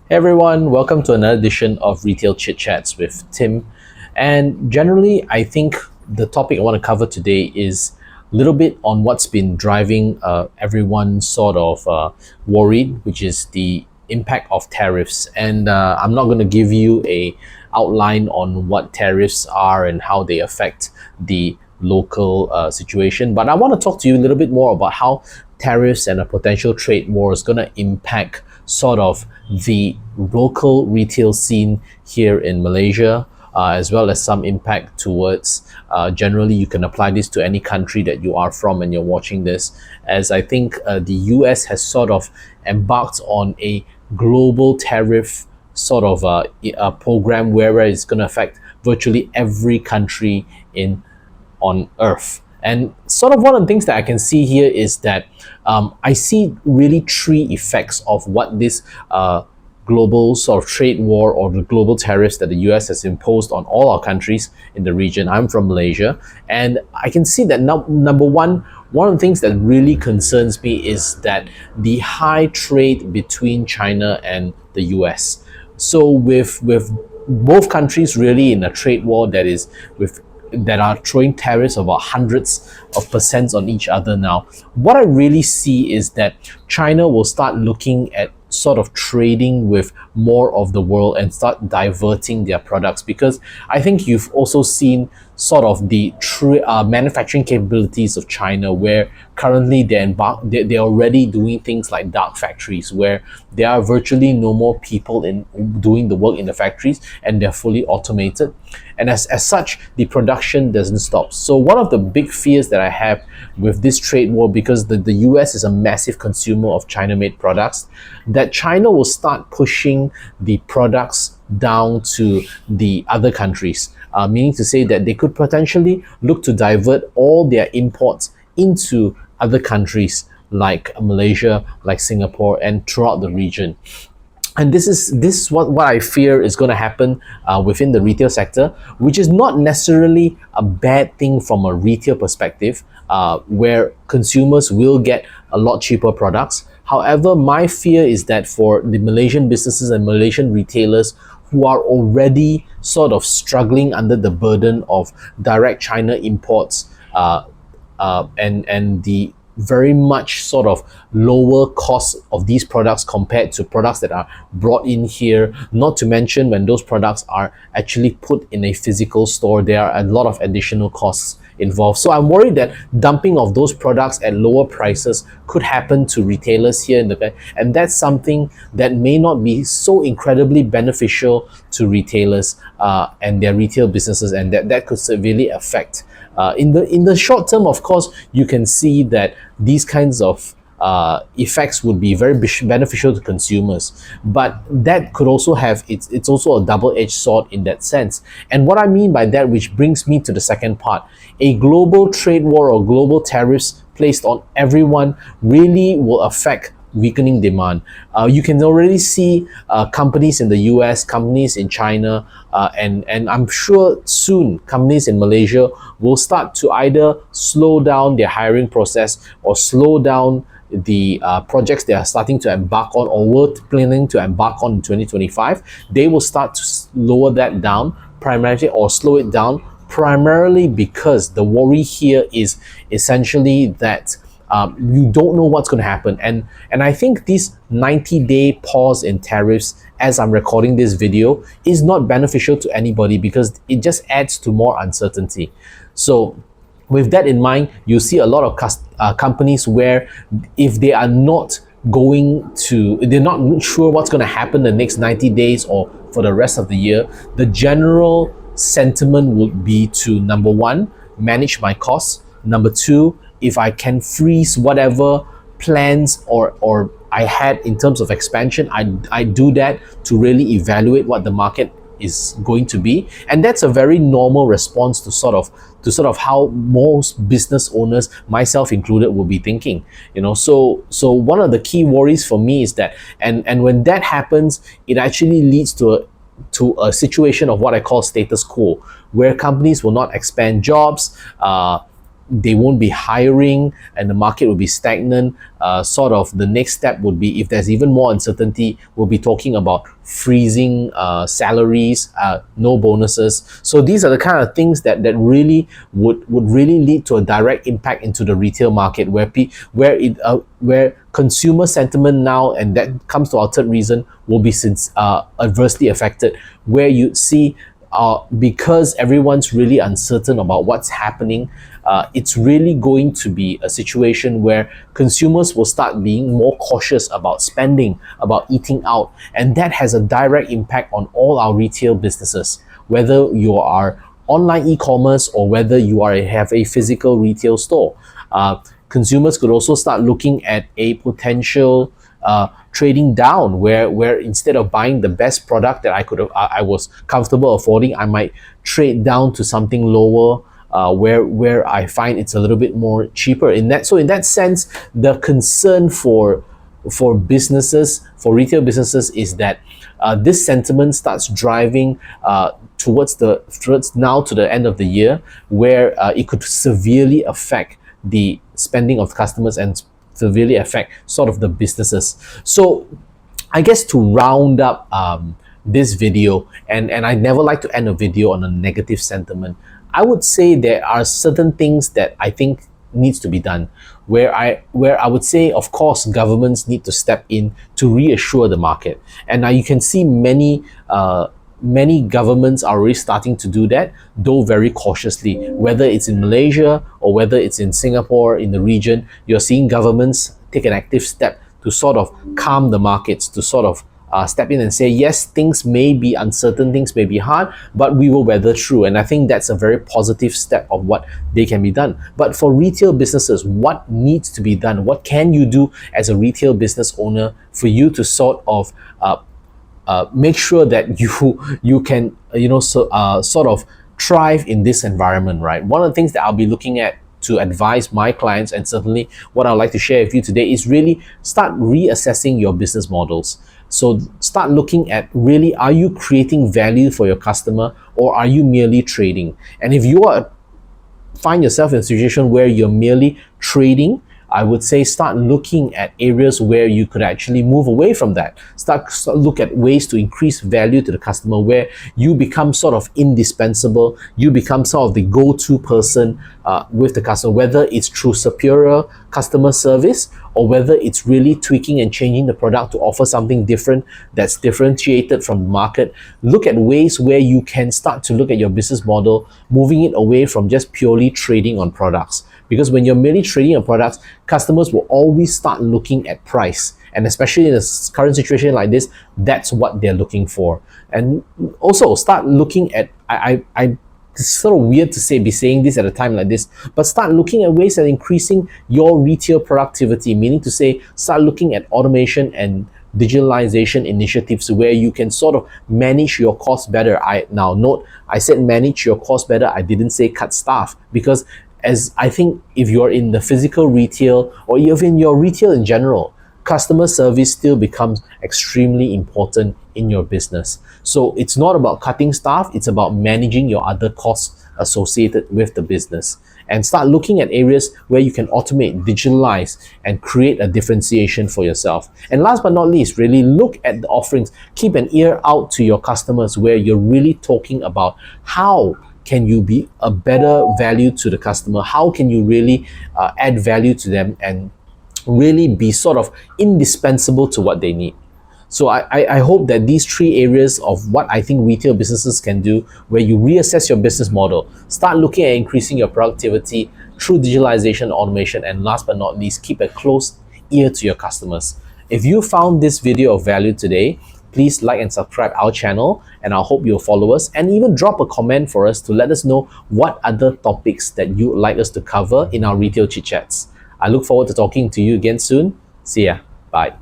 Hey everyone, welcome to another edition of Retail Chit-Chats with Tim. And generally, I think the topic I want to cover today is a little bit on what's been driving everyone sort of worried, which is the impact of tariffs. And I'm not going to give you a outline on what tariffs are and how they affect the local situation, but I want to talk to you a little bit more about how tariffs and a potential trade war is going to impact sort of the local retail scene here in Malaysia, as well as some impact towards generally you can apply this to any country that you are from and you're watching this, as I think the US has sort of embarked on a global tariff sort of a program where it's going to affect virtually every country in on earth. And sort of one of the things that I can see here is that I see really three effects of what this global sort of trade war or the global tariffs that the US has imposed on all our countries in the region. I'm from Malaysia, and I can see that number one of the things that really concerns me is that the high trade between China and the US. So with both countries really in a trade war that are throwing tariffs of about hundreds of percents on each other now, what I really see is that China will start looking at sort of trading with more of the world and start diverting their products, because I think you've also seen sort of the manufacturing capabilities of China, where currently they're already doing things like dark factories, where there are virtually no more people in doing the work in the factories and they're fully automated, and as such the production doesn't stop. So one of the big fears that I have with this trade war, because the US is a massive consumer of China-made products, that China will start pushing the products down to the other countries, meaning to say that they could potentially look to divert all their imports into other countries like Malaysia, like Singapore, and throughout the region. And this is what I fear is going to happen within the retail sector, which is not necessarily a bad thing from a retail perspective, where consumers will get a lot cheaper products. However, my fear is that for the Malaysian businesses and Malaysian retailers who are already sort of struggling under the burden of direct China imports, and the very much sort of lower cost of these products compared to products that are brought in here, not to mention when those products are actually put in a physical store, there are a lot of additional costs involved. So I'm worried that dumping of those products at lower prices could happen to retailers here in the, and that's something that may not be so incredibly beneficial to retailers and their retail businesses, and that could severely affect in the short term. Of course, you can see that these kinds of effects would be very beneficial to consumers, but that could also have it's also a double-edged sword in that sense. And what I mean by that, which brings me to the second part, a global trade war or global tariffs placed on everyone really will affect weakening demand. You can already see companies in the US, companies in China, and I'm sure soon companies in Malaysia will start to either slow down their hiring process or slow down the projects they are starting to embark on or were planning to embark on in 2025. They will start to lower that down primarily, or slow it down primarily, because the worry here is essentially that you don't know what's going to happen. And I think this 90-day pause in tariffs, as I'm recording this video, is not beneficial to anybody, because it just adds to more uncertainty. So with that in mind, you see a lot of companies where if they are not they're not sure what's going to happen the next 90 days or for the rest of the year, the general sentiment would be to, number one, manage my costs. Number two, if I can freeze whatever plans or I had in terms of expansion, I do that to really evaluate what the market is going to be. And that's a very normal response to sort of how most business owners, myself included, will be thinking. So one of the key worries for me is that, and when that happens, it actually leads to a situation of what I call status quo, where companies will not expand jobs, they won't be hiring and the market will be stagnant. Sort of the next step would be, if there's even more uncertainty, we'll be talking about freezing salaries, no bonuses. So these are the kind of things that really would really lead to a direct impact into the retail market, where consumer sentiment now, and that comes to our third reason, will be adversely affected, where you see because everyone's really uncertain about what's happening, it's really going to be a situation where consumers will start being more cautious about spending, about eating out, and that has a direct impact on all our retail businesses, whether you are online e-commerce or whether you have a physical retail store. Consumers could also start looking at a potential trading down, where instead of buying the best product that I was comfortable affording, I might trade down to something lower, where I find it's a little bit more cheaper. In that sense, the concern for businesses, for retail businesses, is that this sentiment starts driving towards now to the end of the year, where it could severely affect the spending of customers and severely affect sort of the businesses. So I guess to round up this video, and I never like to end a video on a negative sentiment, I would say there are certain things that I think needs to be done, where I would say, of course, governments need to step in to reassure the market. And now you can see many governments are already starting to do that, though very cautiously. Whether it's in Malaysia or whether it's in Singapore, in the region, you're seeing governments take an active step to sort of calm the markets, to sort of step in and say, yes, things may be uncertain, things may be hard, but we will weather through. And I think that's a very positive step of what they can be done. But for retail businesses, what needs to be done? What can you do as a retail business owner for you to sort of make sure that you can sort of thrive in this environment, right? One of the things that I'll be looking at to advise my clients, and certainly what I'd like to share with you today, is really start reassessing your business models. So start looking at, really, are you creating value for your customer, or are you merely trading? And if you find yourself in a situation where you're merely trading, I would say start looking at areas where you could actually move away from that. Start look at ways to increase value to the customer, where you become sort of indispensable. You become sort of the go-to person with the customer, whether it's through superior customer service or whether it's really tweaking and changing the product to offer something different that's differentiated from the market. Look at ways where you can start to look at your business model, moving it away from just purely trading on products. Because when you're merely trading on products, customers will always start looking at price. And especially in a current situation like this, that's what they're looking for. And also start looking at, it's sort of weird to be saying this at a time like this, but start looking at ways of increasing your retail productivity, meaning to say, start looking at automation and digitalization initiatives where you can sort of manage your costs better. Now note, I said manage your costs better. I didn't say cut staff, because as I think if you're in the physical retail or even your retail in general, customer service still becomes extremely important in your business. So it's not about cutting staff, it's about managing your other costs associated with the business. And start looking at areas where you can automate, digitalize, and create a differentiation for yourself. And last but not least, really look at the offerings. Keep an ear out to your customers, where you're really talking about how can you be a better value to the customer? How can you really add value to them and really be sort of indispensable to what they need? So I hope that these three areas of what I think retail businesses can do, where you reassess your business model, start looking at increasing your productivity through digitalization, automation, and last but not least, keep a close ear to your customers. If you found this video of value today, please like and subscribe our channel, and I hope you'll follow us, and even drop a comment for us to let us know what other topics that you'd like us to cover in our retail chit chats. I look forward to talking to you again soon. See ya. Bye.